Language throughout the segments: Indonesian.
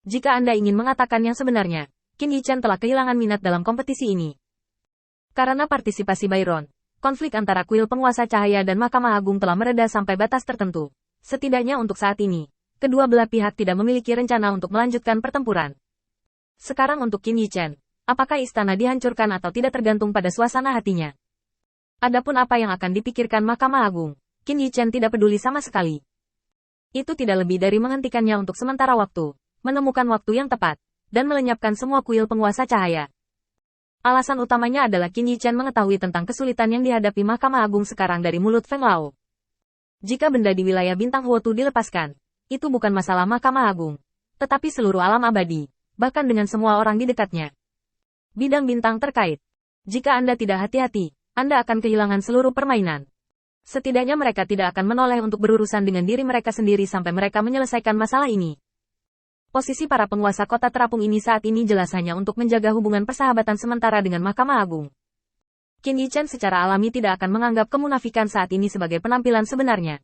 Jika Anda ingin mengatakan yang sebenarnya, Qin Yichen telah kehilangan minat dalam kompetisi ini. Karena partisipasi Byron, konflik antara kuil penguasa cahaya dan Mahkamah Agung telah mereda sampai batas tertentu. Setidaknya untuk saat ini, kedua belah pihak tidak memiliki rencana untuk melanjutkan pertempuran. Sekarang untuk Qin Yichen, apakah istana dihancurkan atau tidak tergantung pada suasana hatinya. Adapun apa yang akan dipikirkan Mahkamah Agung, Qin Yichen tidak peduli sama sekali. Itu tidak lebih dari menghentikannya untuk sementara waktu, menemukan waktu yang tepat, dan melenyapkan semua kuil penguasa cahaya. Alasan utamanya adalah Qin Yichen mengetahui tentang kesulitan yang dihadapi Mahkamah Agung sekarang dari mulut Feng Lao. Jika benda di wilayah bintang Huotu dilepaskan, itu bukan masalah Mahkamah Agung, tetapi seluruh alam abadi, bahkan dengan semua orang di dekatnya. Bidang bintang terkait. Jika Anda tidak hati-hati, Anda akan kehilangan seluruh permainan. Setidaknya mereka tidak akan menoleh untuk berurusan dengan diri mereka sendiri sampai mereka menyelesaikan masalah ini. Posisi para penguasa kota terapung ini saat ini jelas hanya untuk menjaga hubungan persahabatan sementara dengan Mahkamah Agung. Qin Yichen secara alami tidak akan menganggap kemunafikan saat ini sebagai penampilan sebenarnya.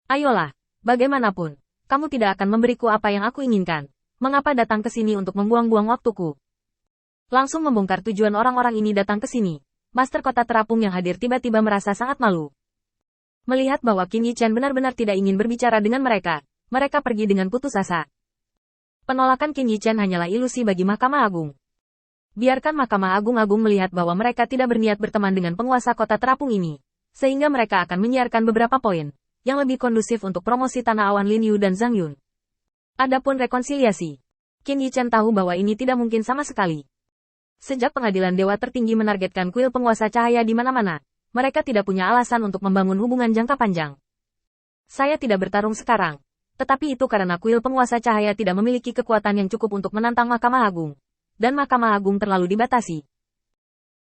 Ayolah, bagaimanapun, kamu tidak akan memberiku apa yang aku inginkan. Mengapa datang ke sini untuk membuang-buang waktuku? Langsung membongkar tujuan orang-orang ini datang ke sini. Master kota terapung yang hadir tiba-tiba merasa sangat malu. Melihat bahwa Qin Yichen benar-benar tidak ingin berbicara dengan mereka pergi dengan putus asa. Penolakan Qin Yichen hanyalah ilusi bagi Mahkamah Agung. Biarkan Mahkamah Agung melihat bahwa mereka tidak berniat berteman dengan penguasa kota terapung ini, sehingga mereka akan menyiarkan beberapa poin yang lebih kondusif untuk promosi Tanah Awan Lin Yu dan Zhang Yun. Adapun rekonsiliasi, Qin Yichen tahu bahwa ini tidak mungkin sama sekali. Sejak pengadilan dewa tertinggi menargetkan kuil penguasa cahaya di mana-mana, mereka tidak punya alasan untuk membangun hubungan jangka panjang. Saya tidak bertarung sekarang. Tetapi itu karena kuil penguasa cahaya tidak memiliki kekuatan yang cukup untuk menantang Mahkamah Agung. Dan Mahkamah Agung terlalu dibatasi.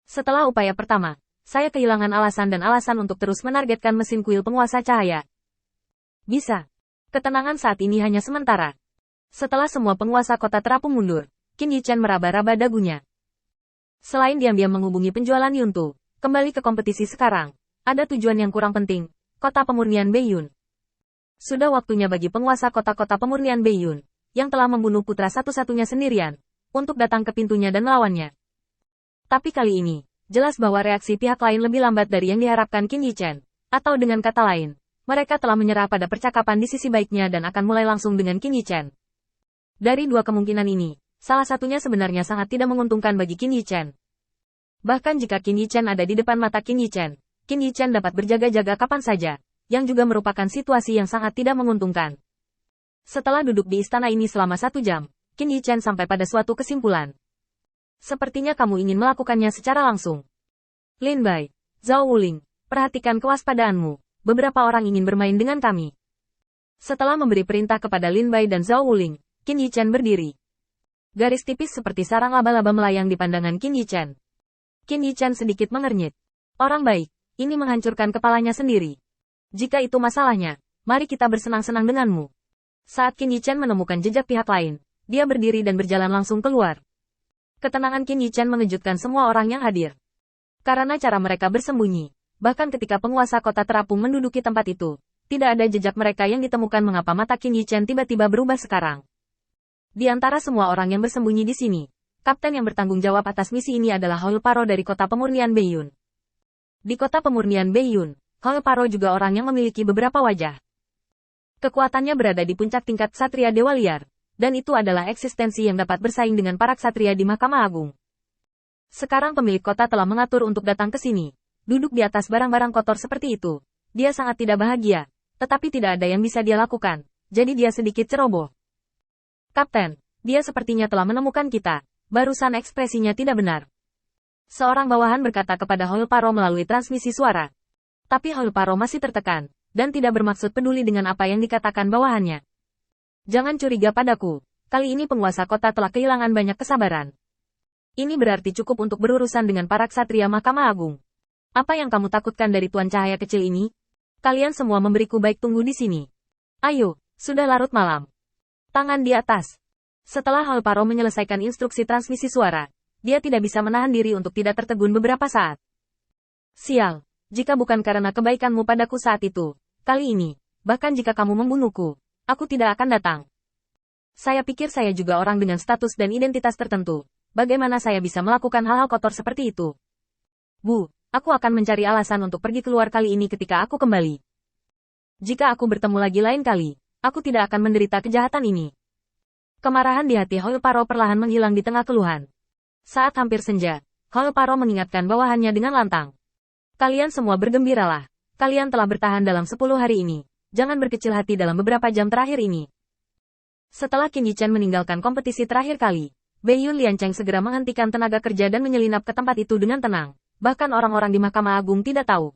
Setelah upaya pertama, saya kehilangan alasan untuk terus menargetkan mesin kuil penguasa cahaya. Bisa. Ketenangan saat ini hanya sementara. Setelah semua penguasa kota terapung mundur, Qin Yichen meraba-raba dagunya. Selain diam-diam menghubungi penjualan Yuntu, kembali ke kompetisi sekarang, ada tujuan yang kurang penting, kota pemurnian Beiyun. Sudah waktunya bagi penguasa kota-kota pemurnian Beiyun, yang telah membunuh putra satu-satunya sendirian, untuk datang ke pintunya dan melawannya. Tapi kali ini, jelas bahwa reaksi pihak lain lebih lambat dari yang diharapkan Qin Yichen, atau dengan kata lain, mereka telah menyerah pada percakapan di sisi baiknya dan akan mulai langsung dengan Qin Yichen. Dari dua kemungkinan ini, salah satunya sebenarnya sangat tidak menguntungkan bagi Qin Yichen. Bahkan jika Qin Yichen ada di depan mata Qin Yichen dapat berjaga-jaga kapan saja, yang juga merupakan situasi yang sangat tidak menguntungkan. Setelah duduk di istana ini selama 1 jam, Qin Yichen sampai pada suatu kesimpulan. Sepertinya kamu ingin melakukannya secara langsung. Lin Bai, Zhao Wuling, perhatikan kewaspadaanmu, beberapa orang ingin bermain dengan kami. Setelah memberi perintah kepada Lin Bai dan Zhao Wuling, Qin Yichen berdiri. Garis tipis seperti sarang laba-laba melayang di pandangan Qin Yichen. Qin Yichen sedikit mengernyit. Orang baik, ini menghancurkan kepalanya sendiri. Jika itu masalahnya, mari kita bersenang-senang denganmu. Saat Qin Yichen menemukan jejak pihak lain, dia berdiri dan berjalan langsung keluar. Ketenangan Qin Yichen mengejutkan semua orang yang hadir. Karena cara mereka bersembunyi, bahkan ketika penguasa kota terapung menduduki tempat itu, tidak ada jejak mereka yang ditemukan. Mengapa mata Qin Yichen tiba-tiba berubah sekarang? Di antara semua orang yang bersembunyi di sini, kapten yang bertanggung jawab atas misi ini adalah Hall Paro dari kota pemurnian Beiyun. Di kota pemurnian Beiyun, Hall Paro juga orang yang memiliki beberapa wajah. Kekuatannya berada di puncak tingkat Ksatria Dewa Liar, dan itu adalah eksistensi yang dapat bersaing dengan para ksatria di Mahkamah Agung. Sekarang pemilik kota telah mengatur untuk datang ke sini, duduk di atas barang-barang kotor seperti itu. Dia sangat tidak bahagia, tetapi tidak ada yang bisa dia lakukan, jadi dia sedikit ceroboh. Kapten, dia sepertinya telah menemukan kita, barusan ekspresinya tidak benar. Seorang bawahan berkata kepada Hall Paro melalui transmisi suara. Tapi Hall Paro masih tertekan, dan tidak bermaksud peduli dengan apa yang dikatakan bawahannya. Jangan curiga padaku, kali ini penguasa kota telah kehilangan banyak kesabaran. Ini berarti cukup untuk berurusan dengan para ksatria Mahkamah Agung. Apa yang kamu takutkan dari Tuan Cahaya kecil ini? Kalian semua memberiku baik tunggu di sini. Ayo, sudah larut malam. Tangan di atas. Setelah Hall Paro menyelesaikan instruksi transmisi suara, dia tidak bisa menahan diri untuk tidak tertegun beberapa saat. Sial. Jika bukan karena kebaikanmu padaku saat itu, kali ini, bahkan jika kamu membunuhku, aku tidak akan datang. Saya pikir saya juga orang dengan status dan identitas tertentu. Bagaimana saya bisa melakukan hal-hal kotor seperti itu? Bu, aku akan mencari alasan untuk pergi keluar kali ini ketika aku kembali. Jika aku bertemu lagi lain kali, aku tidak akan menderita kejahatan ini. Kemarahan di hati Hoil-Paro perlahan menghilang di tengah keluhan. Saat hampir senja, Hoil-Paro mengingatkan bawahannya dengan lantang. Kalian semua bergembiralah. Kalian telah bertahan dalam 10 hari ini. Jangan berkecil hati dalam beberapa jam terakhir ini. Setelah Qin Yichen meninggalkan kompetisi terakhir kali, Beiyun Liancheng segera menghentikan tenaga kerja dan menyelinap ke tempat itu dengan tenang. Bahkan orang-orang di Mahkamah Agung tidak tahu.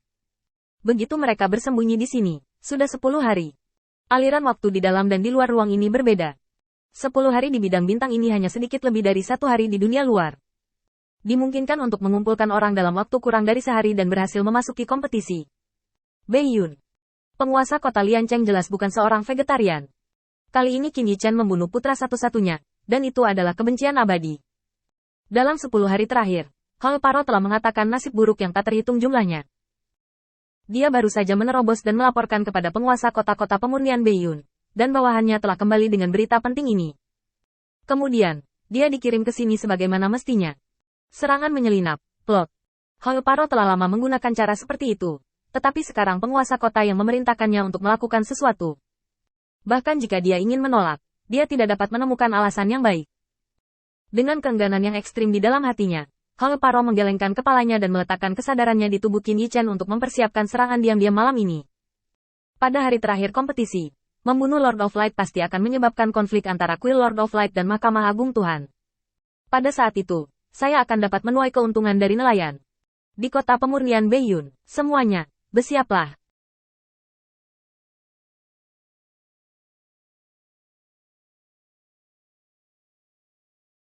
Begitu mereka bersembunyi di sini, sudah 10 hari. Aliran waktu di dalam dan di luar ruang ini berbeda. 10 hari di bidang bintang ini hanya sedikit lebih dari 1 hari di dunia luar. Dimungkinkan untuk mengumpulkan orang dalam waktu kurang dari sehari dan berhasil memasuki kompetisi. Beiyun, penguasa kota Liancheng jelas bukan seorang vegetarian. Kali ini Qin Yichen membunuh putra satu-satunya, dan itu adalah kebencian abadi. Dalam 10 hari terakhir, Hoil-Paro telah mengatakan nasib buruk yang tak terhitung jumlahnya. Dia baru saja menerobos dan melaporkan kepada penguasa kota-kota pemurnian Beiyun, dan bawahannya telah kembali dengan berita penting ini. Kemudian, dia dikirim ke sini sebagaimana mestinya. Serangan menyelinap, plot. Hoil-Paro telah lama menggunakan cara seperti itu, tetapi sekarang penguasa kota yang memerintahkannya untuk melakukan sesuatu. Bahkan jika dia ingin menolak, dia tidak dapat menemukan alasan yang baik. Dengan keengganan yang ekstrim di dalam hatinya, Hoil-Paro menggelengkan kepalanya dan meletakkan kesadarannya di tubuh Qin Yichen untuk mempersiapkan serangan diam-diam malam ini. Pada hari terakhir kompetisi, membunuh Lord of Light pasti akan menyebabkan konflik antara Kuil Lord of Light dan Mahkamah Agung Tuhan. Pada saat itu, saya akan dapat menuai keuntungan dari nelayan. Di kota pemurnian Beiyun, semuanya, bersiaplah.